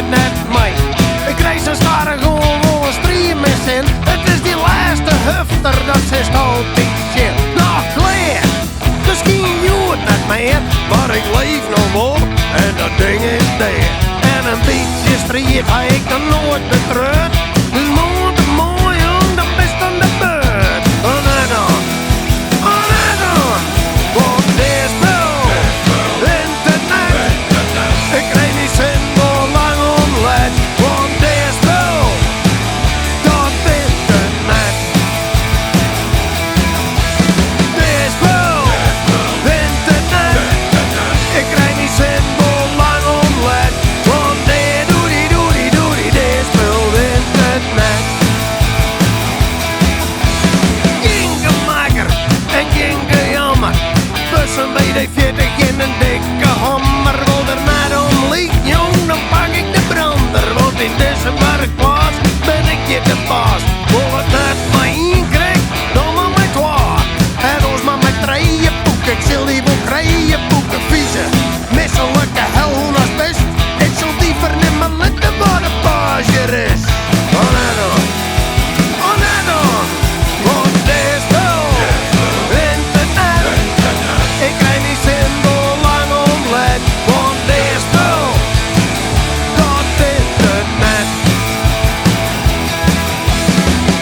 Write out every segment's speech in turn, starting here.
het net mee. Ik reis een schare gewoon wel een stream mis in. Het is die laatste hufter, dat is altijd shit. Nou klaar, misschien je het net meer, maar ik leef nog wel en dat ding is dead. En een beetje strijd heb ik dan nooit betreurd. Dus mooi jong, dat best aan de beurt. En dan, want dit is wel internet. Ik krijg niet zin voor lang omlet, want dit is wel dat internet. Dit is wel internet. Ik krijg niet zin voor lang omlet, want dit is wel internet. Gingermaker en gingerjammer, tussen WD-40 in een dikke hammer. Wil er net om liet, jong, dan pak ik de brander. Want in deze werkplaats ben ik je de baas. Wil het net maar één krijg, dan maar met kwaad. En ons maar met treien boeken, ik zal die wel krijgen boeken. Vieze, misselijke hel, hoe als best. Ik zal liever niet meer letten waar de page is. Oh nee dan, want dit is wel internet. Ik krijg niet zin voor lang omlet, want dit is wel dat internet.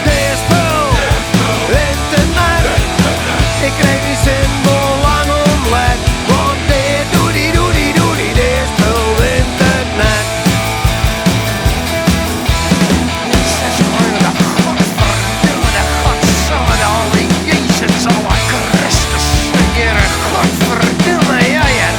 Dit is wel internet. Ik krijg niet zin voor lang omlet, want dit is wel internet. Jezus, godverdomme, de Jezus, alle Christus, Heere, godverdomme, ja, jongen.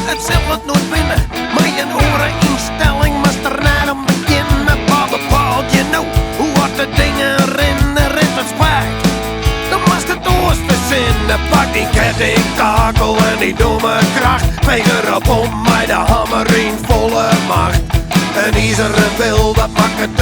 Het zal het nooit winnen, maar je oren instelling moest er net om beginnen. Paul bepaalt, je know hoe wat de dingen herinneren in het spijt. Dan moest het oost verzinnen, pak die kettingkakel en die domme kracht. Veeg erop om mij de hammer in volle macht. Een ijzeren wil, dat maakt het